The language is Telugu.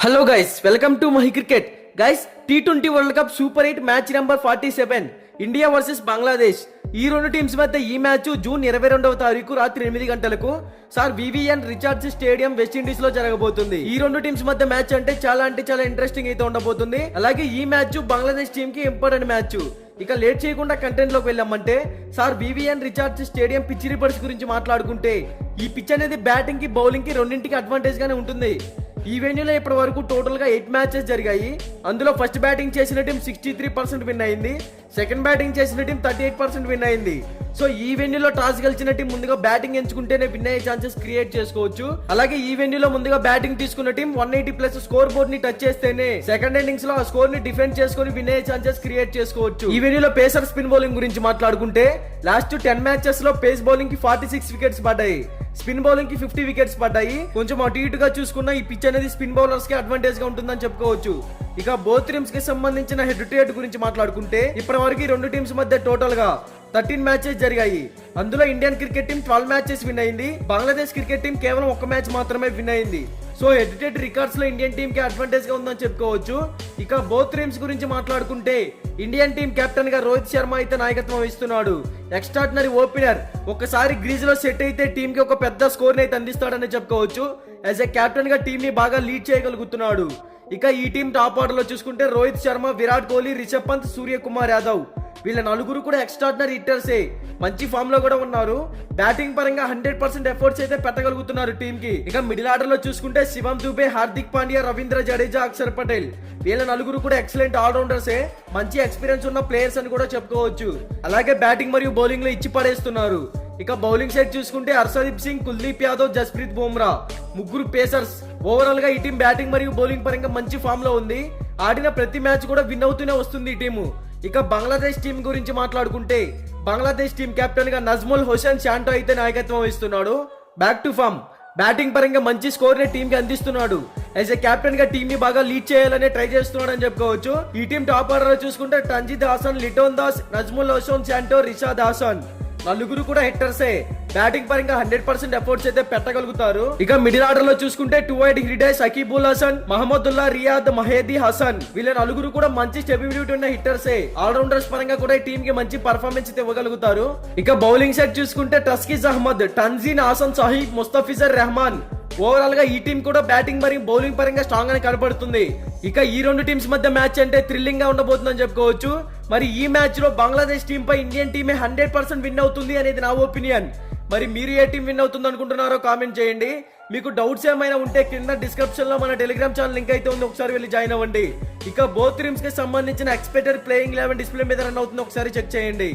Hello guys, welcome to Mahi cricket. Guys, T20 world cup super 8 match number 47 India versus Bangladesh. ఈ రెండు టీమ్స్ మధ్య ఈ మ్యాచ్ జూన్ 22వ తారీఖు రాత్రి 8 గంటలకు Sir Vivian Richards stadium West Indies లో జరగబోతుంది. ఈ రెండు టీమ్స్ మధ్య మ్యాచ్ అంటే చాలా ఇంట్రెస్టింగ్ అయితే ఉండబోతుంది. అలాగే ఈ మ్యాచ్ బంగ్లాదేశ్ టీమ్ కి ఇంపార్టెంట్ మ్యాచ్. ఇక లేట్ చేయకుండా కంటెంట్ లోకి వెళ్ళామంటే Sir Vivian Richards stadium pitch reports గురించి మాట్లాడుకుంటే ఈ పిచ్ అనేది బ్యాటింగ్ కి బౌలింగ్ కి రెండింటికి అడ్వాంటేజ్ గానే ఉంటుంది. ఈ వెన్యూలో ఇప్పటి వరకు టోటల్ గా 8 మ్యాచెస్ జరిగాయి. అందులో ఫస్ట్ బ్యాటింగ్ చేసిన టీం 63% విన్ అయింది, సెకండ్ బ్యాటింగ్ చేసిన టీం 38% విన్ అయింది. సో ఈ వెన్యూలో టాస్ గెలిచిన టీం ముందుగా బ్యాటింగ్ ఎంచుకుంటేనే విన్ అయ్యే ఛాన్సెస్ క్రియేట్ చేసుకోవచ్చు. అలాగే ఈ వెన్యూలో ముందుగా బ్యాటింగ్ తీసుకున్న టీం 180+ స్కోర్ బోర్డ్ ని టచ్ చేస్తేనే సెకండ్ ఇన్నింగ్స్ లో ఆ స్కోర్ ని డిఫెండ్ చేసుకుని విన్ అయ్యే ఛాన్సెస్ క్రియేట్ చేసుకోవచ్చు. ఈ వెన్యూలో పేసర్ స్పిన్ బౌలింగ్ గురించి మాట్లాడుకుంటే లాస్ట్ 10 మ్యాచెస్ లో పేస్ బౌలింగ్ కి 46 వికెట్స్ పడ్డాయి, స్పిన్ బౌలింగ్ కి 50 వికెట్స్ పడ్డాయి. కొంచెం అటు ఇటుగా చూసుకున్న ఈ పిచ్ అనేది స్పిన్ బౌలర్స్ కి అడ్వాంటేజ్ గా ఉంటుందని చెప్పుకోవచ్చు. ఇక బోత్ టీమ్స్ కి సంబంధించిన హెడ్ టు హెడ్ గురించి మాట్లాడుకుంటే ఇప్పటి వరకు రెండు టీమ్స్ మధ్య టోటల్ గా 13 మ్యాచెస్ జరిగాయి. అందులో Indian cricket team 12 matches win అయింది, బంగ్లాదేశ్ క్రికెట్ టీం కేవలం 1 మ్యాచ్ మాత్రమే విన్ అయింది. So head to head records లో ఇండియన్ టీం కి అడ్వాంటేజ్ గా ఉందని చెప్పుకోవచ్చు. ఇక బోత్ టీమ్స్ గురించి మాట్లాడుకుంటే ఇండియన్ టీం కెప్టెన్ గా రోహిత్ శర్మ అయితే నాయకత్వం వహిస్తున్నాడు. ఎక్స్ట్రాడినరీ ఓపెనర్, ఒక్కసారి గ్రీజ్ లో సెట్ అయితే టీం కి ఒక పెద్ద స్కోర్ అయితే అందిస్తాడని చెప్పుకోవచ్చు. యాజ్ ఎ కెప్టెన్ గా టీం ని బాగా లీడ్ చేయగలుగుతున్నాడు. ఇక ఈ టీం టాప్ ఆర్డర్ లో చూసుకుంటే రోహిత్ శర్మ, విరాట్ కోహ్లీ, రిషబ్ పంత్, సూర్యకుమార్ యాదవ్ వీళ్ళ నలుగురు కూడా ఎక్స్ట్రాడినరీ హిట్టర్సే, మంచి ఫామ్ లో కూడా ఉన్నారు. బ్యాటింగ్ పరంగా 100% ఎఫర్ట్స్ అయితే పెట్టగలుగుతున్నారు టీం కి. ఇక మిడిల్ ఆర్డర్ లో చూసుకుంటే శివం దుబే, హార్దిక్ పాండ్యా, రవీంద్ర జడేజా, అక్షర్ పటేల్ వీళ్ళ నలుగురు కూడా ఎక్సలెంట్ ఆల్రౌండర్సే, మంచి ఎక్స్పీరియన్స్ ఉన్న ప్లేయర్స్ అని కూడా చెప్పుకోవచ్చు. అలాగే బ్యాటింగ్ మరియు బౌలింగ్ లో ఇచ్చి పడేస్తున్నారు. ఇక బౌలింగ్ సైడ్ చూసుకుంటే హర్షదీప్ సింగ్, కుల్దీప్ యాదవ్, జస్ప్రీత్ బుమ్రా ముగ్గురు పేసర్స్. ఓవరాల్ గా ఈ టీం బ్యాటింగ్ మరియు బౌలింగ్ పరంగా మంచి ఫామ్ లో ఉంది. ఆడిన ప్రతి మ్యాచ్ కూడా విన్ అవుతూనే వస్తుంది ఈ టీము. ఇక బంగ్లాదేశ్ టీం గురించి మాట్లాడుకుంటే బంగ్లాదేశ్ టీం కెప్టెన్ గా నజ్ముల్ హుసేన్ షాంటో అయితే నాయకత్వం వహిస్తున్నాడు. బ్యాక్ టు ఫామ్, బ్యాటింగ్ పరంగా మంచి స్కోర్ ని టీం కి అందిస్తున్నాడు. యాజ్ ఎ కెప్టెన్ గా టీం ని బాగా లీడ్ చేయాలనే ట్రై చేస్తున్నాడు అని చెప్పుకోవచ్చు. ఈ టీం టాప్ ఆర్డర్ లో చూసుకుంటే టంజిద్ హాసన్, లిటోన్ దాస్, నజ్ముల్ హుసేన్ షాంటో, రిషాద్ హాసన్ నలుగురు కూడా హిట్టర్సే. బ్యాటింగ్ పరంగా 100% ఎఫర్ట్స్ అయితే పెట్టగలుగుతారు. ఇక మిడిల్ ఆర్డర్ లో చూసుకుంటే టూ వైడ్ హిడే, సకీబుల్ హసన్, మహమ్మదుల్లా, రియాద్, మహేదీ హసన్ వీళ్ళ నలుగురు కూడా మంచి స్టెబిలిటీ ఉన్న హిట్టర్సే. ఆల్రౌండర్స్ పరంగా కూడా ఈ టీం కి మంచి పర్ఫార్మెన్స్ ఇవ్వగలుగుతారు. ఇక బౌలింగ్ సైడ్ చూసుకుంటే టస్కిజ్ అహ్మద్, టన్జీన్, హాసన్ సాహిబ్, ముస్తఫిజర్ రెహమాన్ ఓవరాల్ గా ఈ టీం కూడా బ్యాటింగ్ మరియు బౌలింగ్ పరంగా స్ట్రాంగ్ అని కనబడుతుంది. ఇక ఈ రెండు టీమ్స్ మధ్య మ్యాచ్ అంటే థ్రిల్లింగ్ గా ఉండబోతుందని చెప్పుకోవచ్చు. మరి ఈ మ్యాచ్ లో బంగ్లాదేశ్ టీం పై ఇండియన్ టీమే 100% విన్ అవుతుంది అనేది నా ఒపీనియన్. మరి మీరు ఏ టీం విన్ అవుతుంది అనుకుంటున్నారో కామెంట్ చేయండి. మీకు డౌట్స్ ఏమైనా ఉంటే కింద డిస్క్రిప్షన్ లో మన టెలిగ్రామ్ ఛానల్ లింక్ అయితే ఉంది, ఒకసారి వెళ్ళి జాయిన్ అవ్వండి. ఇక బోత్ టీమ్స్ కి సంబంధించిన ఎక్స్పెక్టెడ్ ప్లేయింగ్ 11 డిస్ప్లే మీద రన్ అవుతుంది, ఒకసారి చెక్ చేయండి.